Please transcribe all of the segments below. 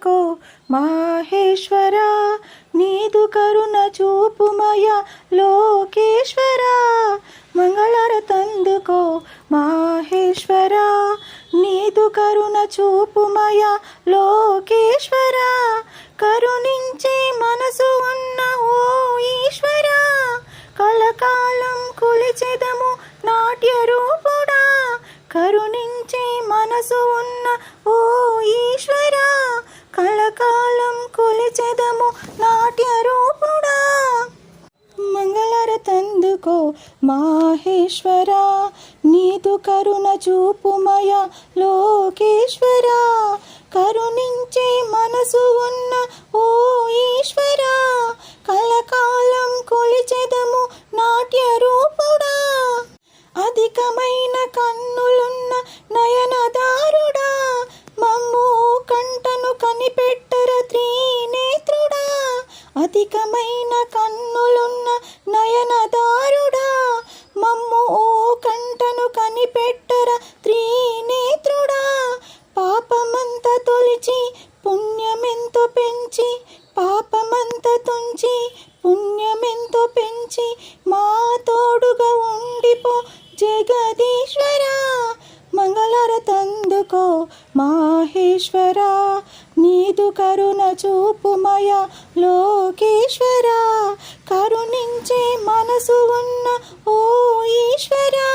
తందుకో మాహేశ్వరా, నీదు కరుణ చూపుమయ లోకేశ్వరా. మంగళారతందుకో మాహేశ్వరా, నీదు కరుణ చూపుమయ లోకేశ్వరా. కరుణించే మనసు ఉన్న ఓ ఈశ్వరా, కలకాలం కొలిచెదము నాట్య రూపుడా. కరుణించే మనసు ఉన్న ఓ ఈశ్వరా, కలకాలం కొలిచెదము నాట్య రూపుడా. మంగళారతందుకో మాహేశ్వరా, నీదు కరుణ చూపుమయ లోకేశ్వరా. కరుణించే మనసు ఉన్న ఓ ఈశ్వరా, కలకాలం కొలిచెదము నాట్య రూపుడా. అధికమైన కన్నులున్న నయనదారుడా, మమ్ము కంటను కనిపెట్టర త్రినేత్రుడా. అధికమైన కన్నులున్న నయనదారుడా, మమ్ము కంటను కనిపెట్టర త్రినేత్రుడా. పాపమంత తొలిచి పుణ్యమెంతో పెంచి, పాపమంత తుంచి పుణ్యమెంతో పెంచి, మా తోడుగా ఉండిపో జగదీశ్వరా. మంగళారతందుకో మాహేశ్వరా, నీదు కరుణ చూపుమయ లోకేశ్వరా. కరుణించే మనసు ఉన్న ఓ ఈశ్వరా,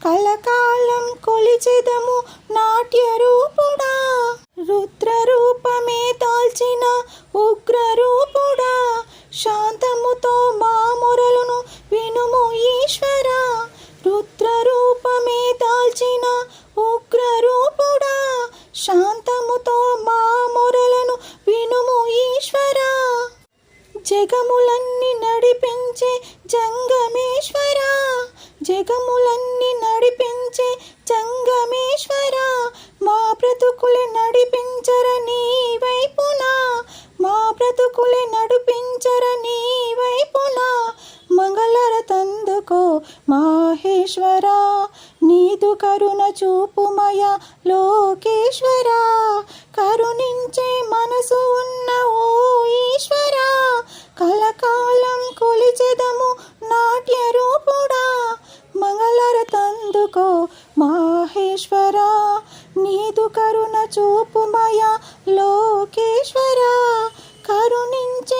కలకాలం కొలిచెదము నాట్య రూపుడా. రుద్ర రూపమే దాల్చిన ఉగ్ర రూపుడా, శాంతముతో మా మొరలను వినుము ఈశ్వరా. రుద్ర రూపమే దాల్చిన ఉగ్ర రూపుడా, శాంతముతో మా మొరలను వినుము ఈశ్వరా. జగములన్నీ నడిపించే జంగమేశ్వరా, జగములన్నీ నడిపించే జంగమేశ్వరా. మా బ్రతుకులే నడిపించర నీ వైపునా, మా బ్రతుకులే నడిపించర నీ వైపునా. మంగళారతందుకో మాహేశ్వరా, నీదు కరుణ చూపుమయ లోకేశ్వరా. కరుణించే మనసు ఉన్న ఓ ఈశ్వరా, కలకాలం కొలిచెదము నాట్య రూపుడా. మంగళారతందుకో మాహేశ్వరా, నీదు కరుణ చూపుమయ లోకేశ్వరా. కరుణించే